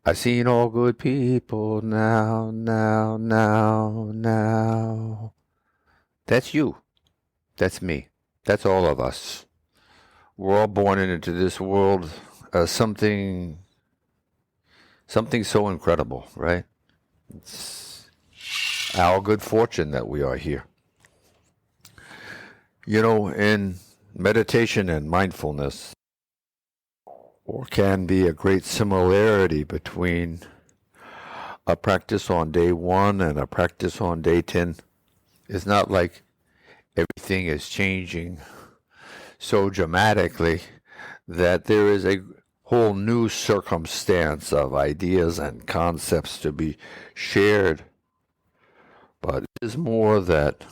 I've seen all good people now, now, now, now. That's you. That's me. That's all of us. We're all born into this world as something so incredible, right? It's our good fortune that we are here. You know, in meditation and mindfulness, or can be a great similarity between a practice on day 1 and a practice on day 10. It's not like everything is changing so dramatically that there is a whole new circumstance of ideas and concepts to be shared. But it is more that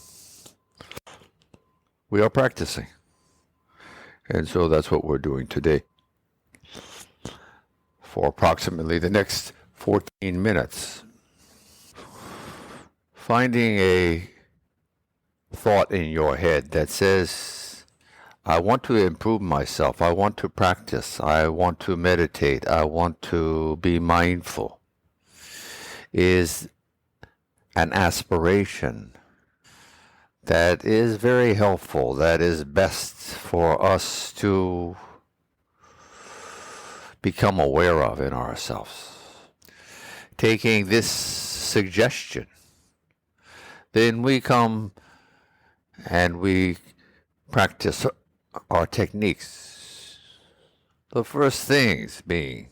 we are practicing. And so that's what we're doing today. For approximately the next 14 minutes. Finding a thought in your head that says, I want to improve myself, I want to practice, I want to meditate, I want to be mindful, is an aspiration that is very helpful, that is best for us to become aware of in ourselves. Taking this suggestion, then we come and we practice our techniques. The first things being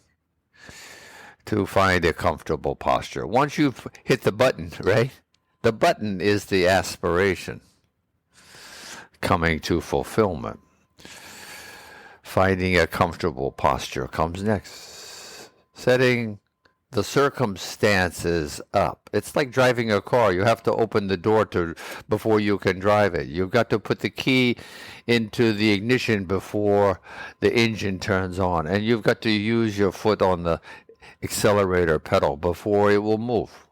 to find a comfortable posture. Once you've hit the button, right? The button is the aspiration coming to fulfillment. Finding a comfortable posture comes next. Setting the circumstances up. It's like driving a car. You have to open the door before you can drive it. You've got to put the key into the ignition before the engine turns on. And you've got to use your foot on the accelerator pedal before it will move.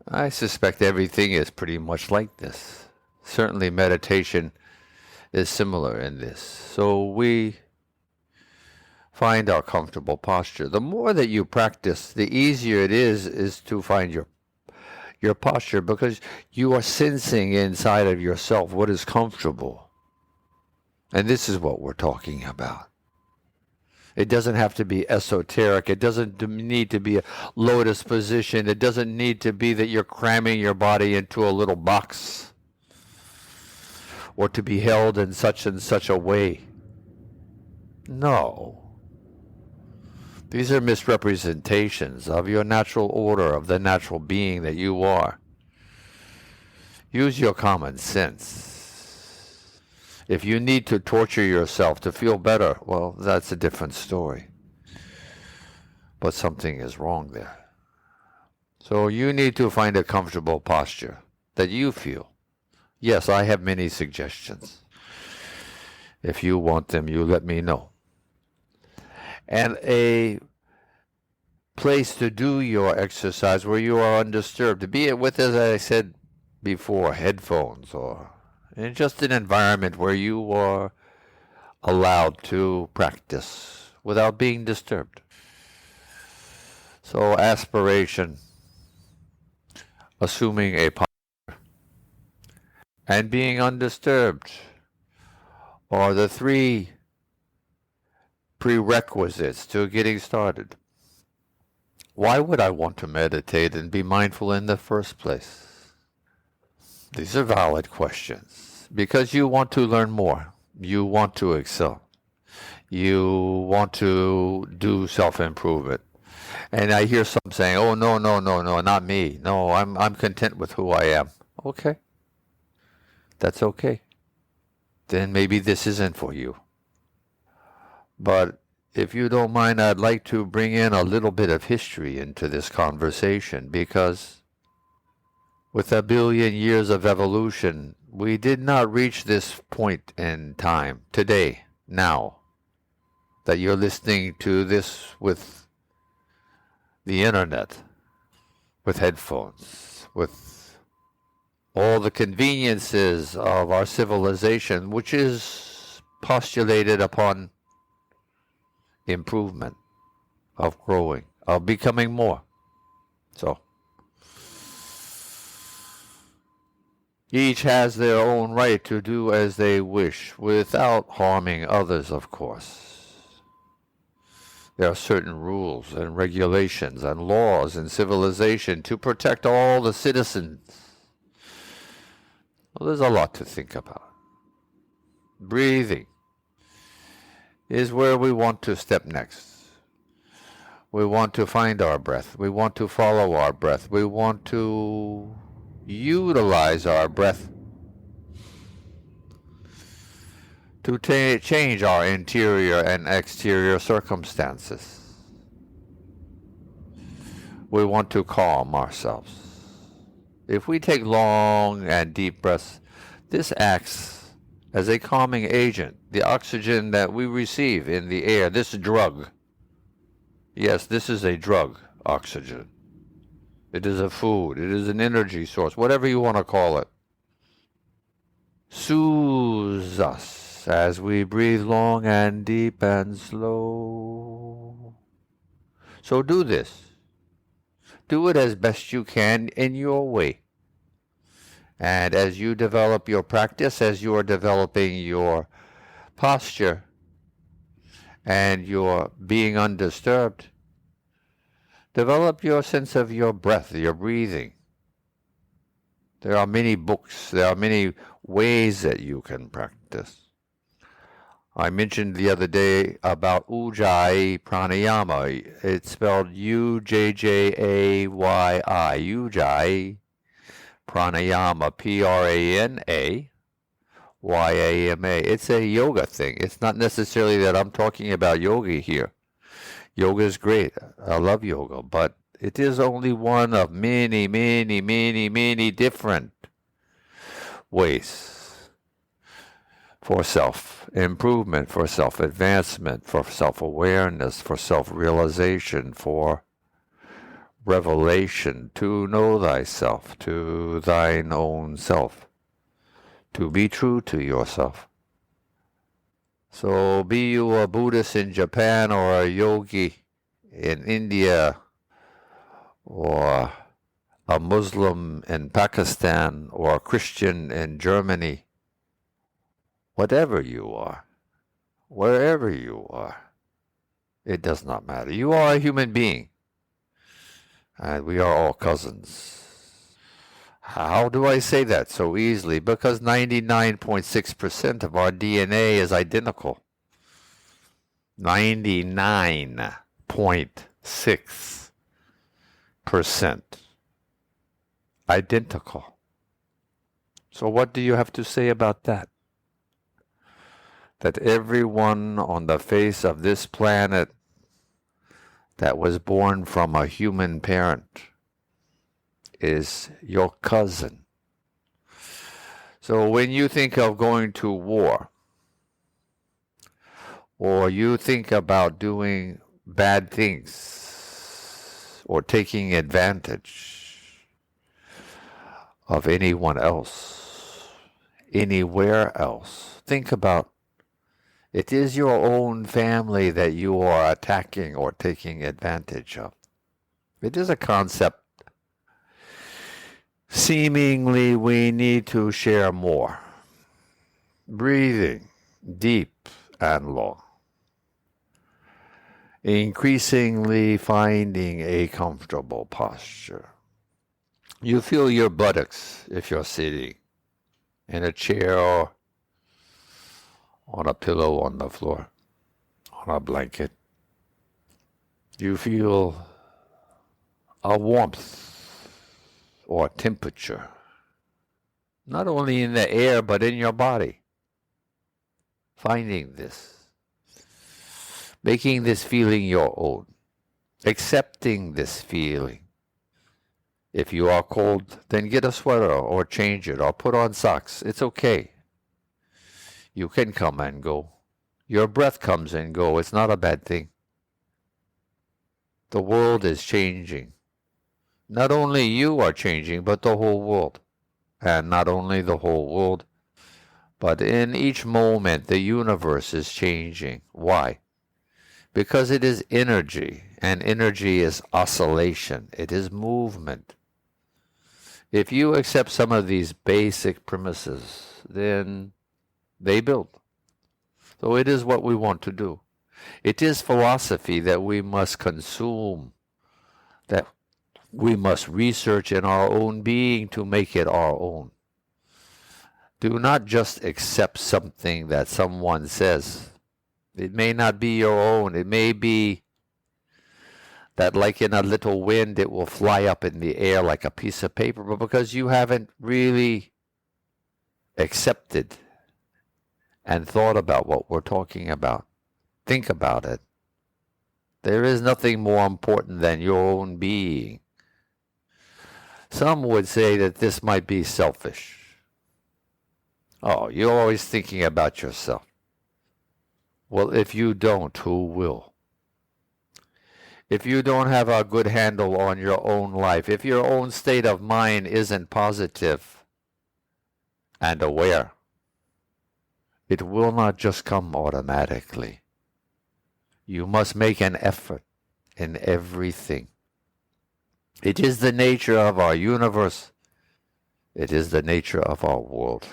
I suspect everything is pretty much like this. Certainly meditation is similar in this. So we find our comfortable posture. The more that you practice, the easier it is to find your posture, because you are sensing inside of yourself what is comfortable. And this is what we're talking about. It doesn't have to be esoteric. It doesn't need to be a lotus position. It doesn't need to be that you're cramming your body into a little box or to be held in such and such a way. No. These are misrepresentations of your natural order, of the natural being that you are. Use your common sense. If you need to torture yourself to feel better, well, that's a different story. But something is wrong there. So you need to find a comfortable posture that you feel. Yes, I have many suggestions. If you want them, you let me know. And a place to do your exercise where you are undisturbed, be it with, as I said before, headphones, or in just an environment where you are allowed to practice without being disturbed. So aspiration, assuming a posture, and being undisturbed are the three prerequisites to getting started. Why would I want to meditate and be mindful in the first place? These are valid questions. Because you want to learn more. You want to excel. You want to do self-improvement. And I hear some saying, oh, no, not me. No, I'm content with who I am. Okay. That's okay. Then maybe this isn't for you. But if you don't mind, I'd like to bring in a little bit of history into this conversation, because with 1 billion years of evolution, we did not reach this point in time, today, now, that you're listening to this with the internet, with headphones, with all the conveniences of our civilization, which is postulated upon improvement, of growing, of becoming more. So, each has their own right to do as they wish, without harming others, of course. There are certain rules and regulations and laws in civilization to protect all the citizens. Well, there's a lot to think about. Breathing is where we want to step next. We want to find our breath. We want to follow our breath. We want to utilize our breath to change our interior and exterior circumstances. We want to calm ourselves. If we take long and deep breaths, this acts as a calming agent. The oxygen that we receive in the air, this drug. Yes, this is a drug, oxygen. It is a food. It is an energy source, whatever you want to call it. Soothes us as we breathe long and deep and slow. So do this. Do it as best you can in your way. And as you develop your practice, as you are developing your posture, and you're being undisturbed, develop your sense of your breath, your breathing. There are many books, there are many ways that you can practice. I mentioned the other day about Ujjayi Pranayama. It's spelled Ujjayi, Ujjayi Pranayama, Pranayama. It's a yoga thing. It's not necessarily that I'm talking about yoga here. Yoga is great. I love yoga, but it is only one of many, many, many, many different ways for self-improvement, for self-advancement, for self-awareness, for self-realization, for revelation, to know thyself, to thine own self, to be true to yourself. So be you a Buddhist in Japan or a yogi in India or a Muslim in Pakistan or a Christian in Germany, whatever you are, wherever you are, it does not matter. You are a human being, and we are all cousins. How do I say that so easily? Because 99.6% of our DNA is identical. 99.6% identical. So what do you have to say about that? That everyone on the face of this planet that was born from a human parent is your cousin. So when you think of going to war, or you think about doing bad things, or taking advantage of anyone else, anywhere else, think about it is your own family that you are attacking or taking advantage of. It is a concept seemingly we need to share more. Breathing deep and long. Increasingly finding a comfortable posture. You feel your buttocks if you're sitting in a chair or on a pillow on the floor, on a blanket. You feel a warmth or temperature, not only in the air, but in your body. Finding this, making this feeling your own, accepting this feeling. If you are cold, then get a sweater or change it or put on socks. It's okay. You can come and go. Your breath comes and go. It's not a bad thing. The world is changing. Not only you are changing, but the whole world. And not only the whole world, but in each moment the universe is changing. Why? Because it is energy. and energy is oscillation. It is movement. If you accept some of these basic premises, then they build. So it is what we want to do. It is philosophy that we must consume, that we must research in our own being to make it our own. Do not just accept something that someone says. It may not be your own. It may be that like in a little wind, it will fly up in the air like a piece of paper, but because you haven't really accepted and thought about what we're talking about, think about it. There is nothing more important than your own being. Some would say that this might be selfish. Oh, you're always thinking about yourself. Well, if you don't, who will? If you don't have a good handle on your own life, if your own state of mind isn't positive and aware, it will not just come automatically. You must make an effort in everything. It is the nature of our universe. It is the nature of our world.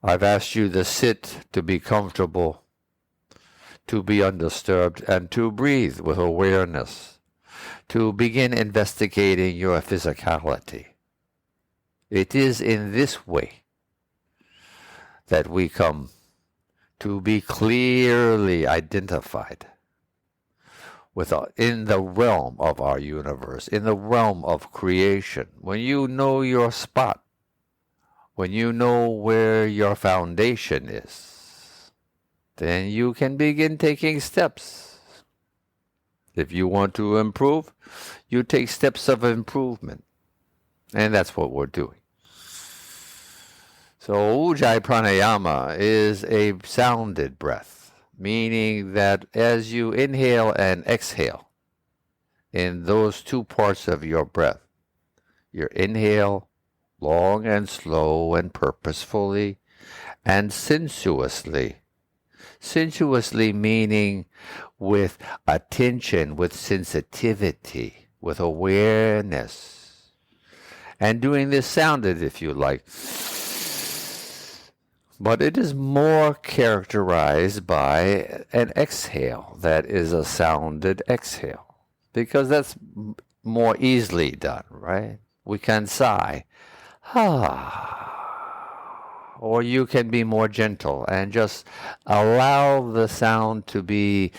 I've asked you to sit, to be comfortable, to be undisturbed, and to breathe with awareness, to begin investigating your physicality. It is in this way that we come to be clearly identified in the realm of our universe, in the realm of creation. When you know your spot, when you know where your foundation is, then you can begin taking steps. If you want to improve, you take steps of improvement. And that's what we're doing. So Ujjayi Pranayama is a sounded breath, meaning that as you inhale and exhale in those two parts of your breath, your inhale long and slow and purposefully, and sensuously. Sensuously meaning with attention, with sensitivity, with awareness. And doing this sounded, if you like. But it is more characterized by an exhale that is a sounded exhale, because that's more easily done, right? We can sigh. Or you can be more gentle and just allow the sound to be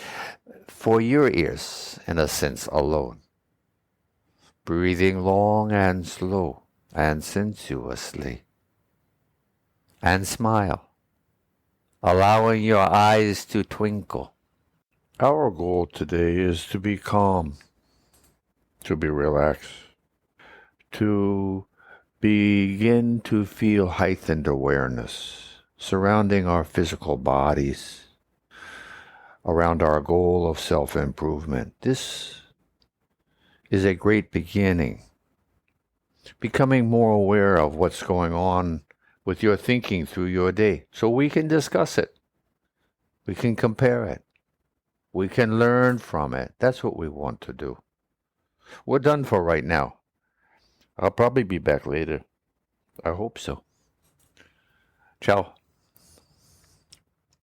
for your ears, in a sense, alone. Breathing long and slow and sensuously. And smile, allowing your eyes to twinkle. Our goal today is to be calm, to be relaxed, to begin to feel heightened awareness surrounding our physical bodies, around our goal of self-improvement. This is a great beginning. Becoming more aware of what's going on with your thinking through your day, so we can discuss it. We can compare it. We can learn from it. That's what we want to do. We're done for right now. I'll probably be back later. I hope so. Ciao.